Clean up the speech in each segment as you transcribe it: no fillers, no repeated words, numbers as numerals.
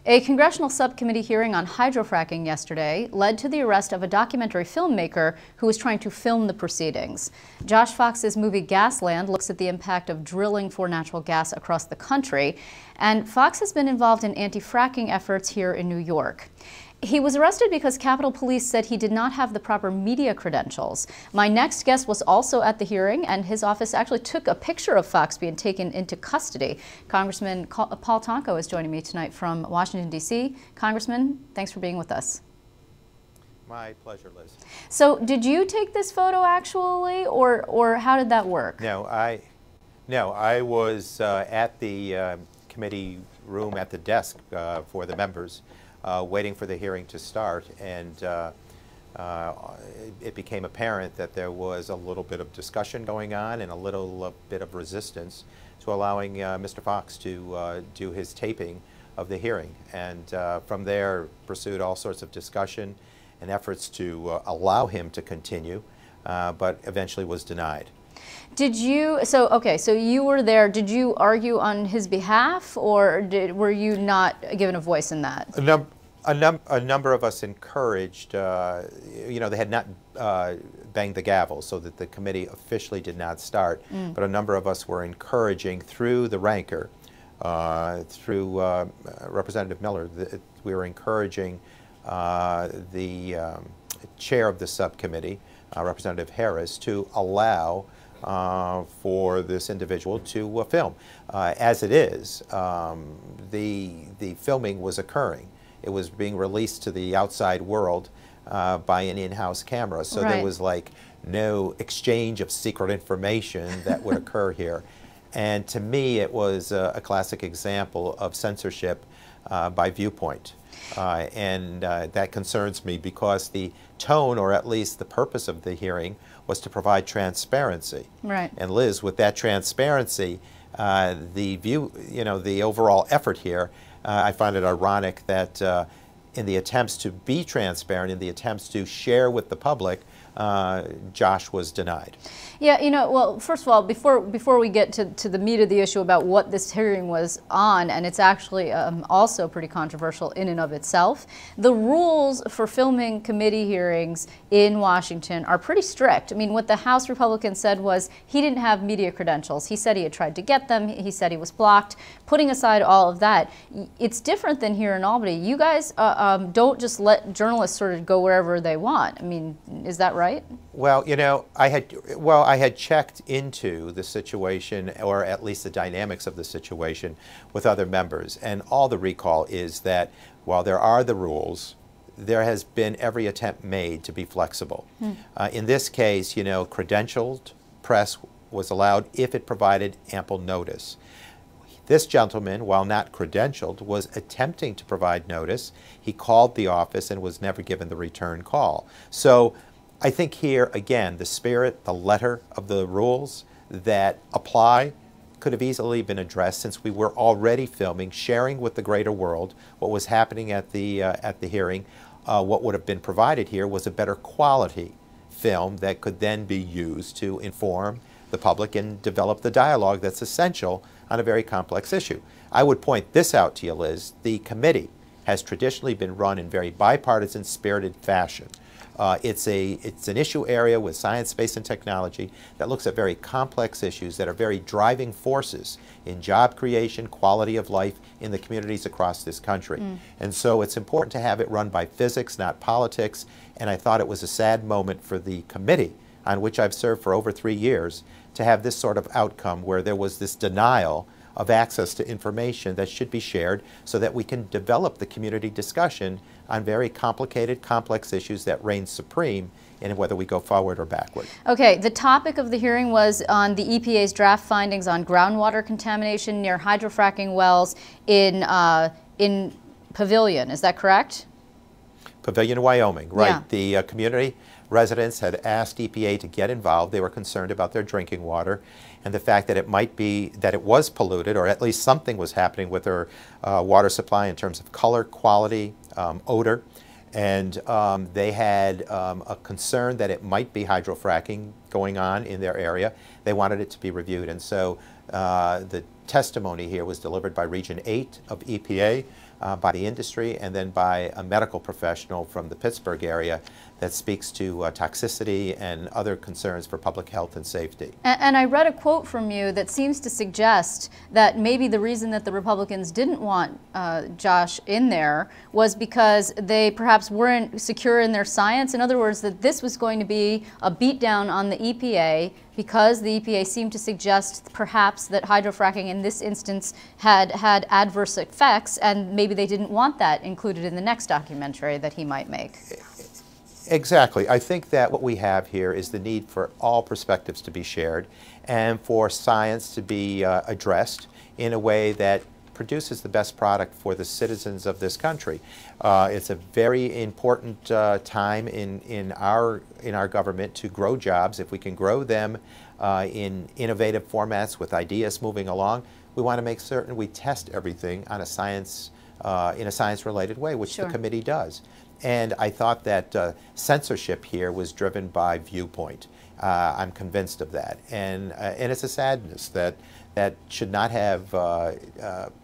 A congressional subcommittee hearing on hydrofracking yesterday led to the arrest of a documentary filmmaker who was trying to film the proceedings. Josh Fox's movie Gasland looks at the impact of drilling for natural gas across the country, and Fox has been involved in anti-fracking efforts here in New York. He was arrested because Capitol Police said he did not have the proper media credentials. My next guest was also at the hearing, and his office actually took a picture of Fox being taken into custody. Congressman Paul Tonko is joining me tonight from Washington, D.C. Congressman, thanks for being with us. My pleasure, Liz. So did you take this photo actually, or how did that work? No, I was at the committee room at the desk for the members, waiting for the hearing to start, and it became apparent that there was a little bit of discussion going on and a little bit of resistance to allowing Mr. Fox to do his taping of the hearing. And from there pursued all sorts of discussion and efforts to allow him to continue, but eventually was denied. Did you, so you were there, did you argue on his behalf, or were you not given a voice in that? A number of us encouraged, you know, they had not banged the gavel so that the committee officially did not start, but a number of us were encouraging through the ranker, through Representative Miller, we were encouraging the chair of the subcommittee, Representative Harris, to allow for this individual to film. As it is, the filming was occurring. It was being released to the outside world by an in-house camera, so Right. there was like no exchange of secret information that would occur here. And to me, it was a classic example of censorship by viewpoint. And that concerns me because the tone, or at least the purpose of the hearing, was to provide transparency. Right. And Liz, with that transparency, the overall effort here, I find it ironic that in the attempts to be transparent, in the attempts to share with the public, Josh was denied. Yeah, you know, well, first of all, before we get to the meat of the issue about what this hearing was on, and it's actually also pretty controversial in and of itself, the rules for filming committee hearings in Washington are pretty strict. I mean, what the House Republican said was he didn't have media credentials. He said he had tried to get them. He said he was blocked. Putting aside all of that, it's different than here in Albany. You guys don't just let journalists sort of go wherever they want. I mean, is that right? Well, you know, I had checked into the situation, or at least the dynamics of the situation, with other members, and all the recall is that while there are the rules, there has been every attempt made to be flexible. In this case, you know, credentialed press was allowed if it provided ample notice. This gentleman, while not credentialed, was attempting to provide notice. He called the office and was never given the return call. So I think here, again, the spirit, the letter of the rules that apply could have easily been addressed, since we were already filming, sharing with the greater world what was happening at the hearing. What would have been provided here was a better quality film that could then be used to inform the public and develop the dialogue that's essential on a very complex issue. I would point this out to you, Liz. The committee has traditionally been run in very bipartisan, spirited fashion. It's an issue area with science, space, and technology that looks at very complex issues that are very driving forces in job creation, quality of life in the communities across this country. And so it's important to have it run by physics, not politics, and I thought it was a sad moment for the committee, on which I've served for over 3 years, to have this sort of outcome where there was this denial of access to information that should be shared so that we can develop the community discussion on very complicated, complex issues that reign supreme in whether we go forward or backward. Okay, the topic of the hearing was on the EPA's draft findings on groundwater contamination near hydrofracking wells in Pavilion. Is that correct? Pavilion, Wyoming, right. Yeah. The community residents had asked EPA to get involved. They were concerned about their drinking water and the fact that it might be that it was polluted, or at least something was happening with their water supply in terms of color, quality, odor. And they had a concern that it might be hydrofracking going on in their area. They wanted it to be reviewed. And so the testimony here was delivered by Region 8 of EPA, by the industry and then by a medical professional from the Pittsburgh area that speaks to toxicity and other concerns for public health and safety. And I read a quote from you that seems to suggest that maybe the reason that the Republicans didn't want Josh in there was because they perhaps weren't secure in their science. In other words, that this was going to be a beatdown on the EPA because the EPA seemed to suggest perhaps that hydrofracking in this instance had adverse effects, and maybe they didn't want that included in the next documentary that he might make. Exactly. I think that what we have here is the need for all perspectives to be shared and for science to be addressed in a way that produces the best product for the citizens of this country. It's a very important time in our government to grow jobs. If we can grow them in innovative formats with ideas moving along, we want to make certain we test everything on a science in a science-related way, which Sure. the committee does. And I thought that censorship here was driven by viewpoint. I'm convinced of that, and it's a sadness that should not have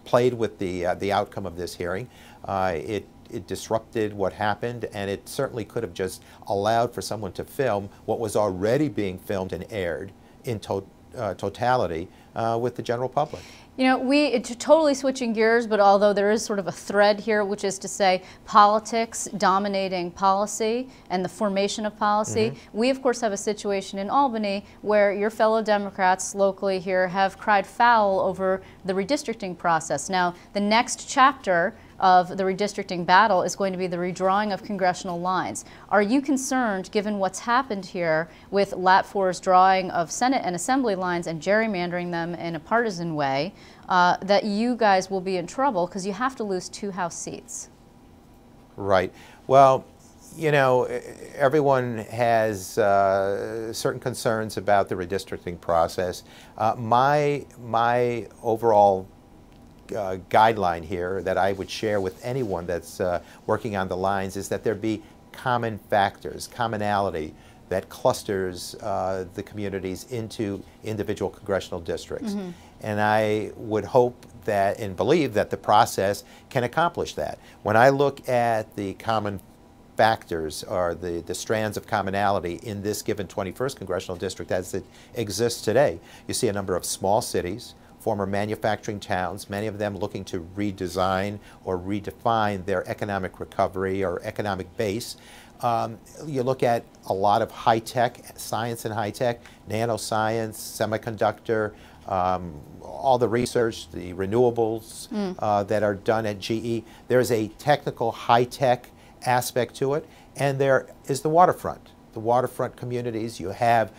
played with the outcome of this hearing. It disrupted what happened, and it certainly could have just allowed for someone to film what was already being filmed and aired in totality with the general public. You know, it's totally switching gears, but although there is sort of a thread here, which is to say politics dominating policy and the formation of policy, we of course have a situation in Albany where your fellow Democrats locally here have cried foul over the redistricting process. Now, the next chapter of the redistricting battle is going to be the redrawing of congressional lines. Are you concerned, given what's happened here with Lat 4's drawing of Senate and Assembly lines and gerrymandering them in a partisan way, that you guys will be in trouble because you have to lose 2 House seats? Right. Well, you know, everyone has certain concerns about the redistricting process. My overall guideline here that I would share with anyone that's working on the lines is that there be common factors, commonality that clusters the communities into individual congressional districts. And I would hope that and believe that the process can accomplish that. When I look at the common factors or the strands of commonality in this given 21st congressional district as it exists today, you see a number of small cities, former manufacturing towns, many of them looking to redesign or redefine their economic recovery or economic base. You look at a lot of high-tech, science and high-tech, nanoscience, semiconductor, all the research, the renewables that are done at GE. There's a technical, high-tech aspect to it, and there is the waterfront. The waterfront communities, you have,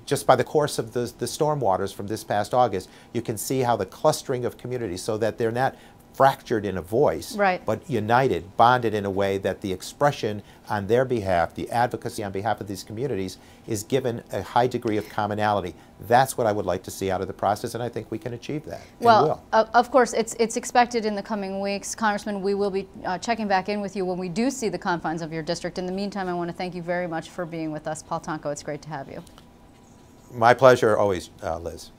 just by the course of the stormwaters from this past August, you can see how the clustering of communities so that they're not fractured in a voice, right, but united, bonded in a way that the expression on their behalf, the advocacy on behalf of these communities is given a high degree of commonality. That's what I would like to see out of the process, and I think we can achieve that. Well, of course, it's expected in the coming weeks. Congressman, we will be checking back in with you when we do see the confines of your district. In the meantime, I want to thank you very much for being with us. Paul Tonko, it's great to have you. My pleasure always, Liz.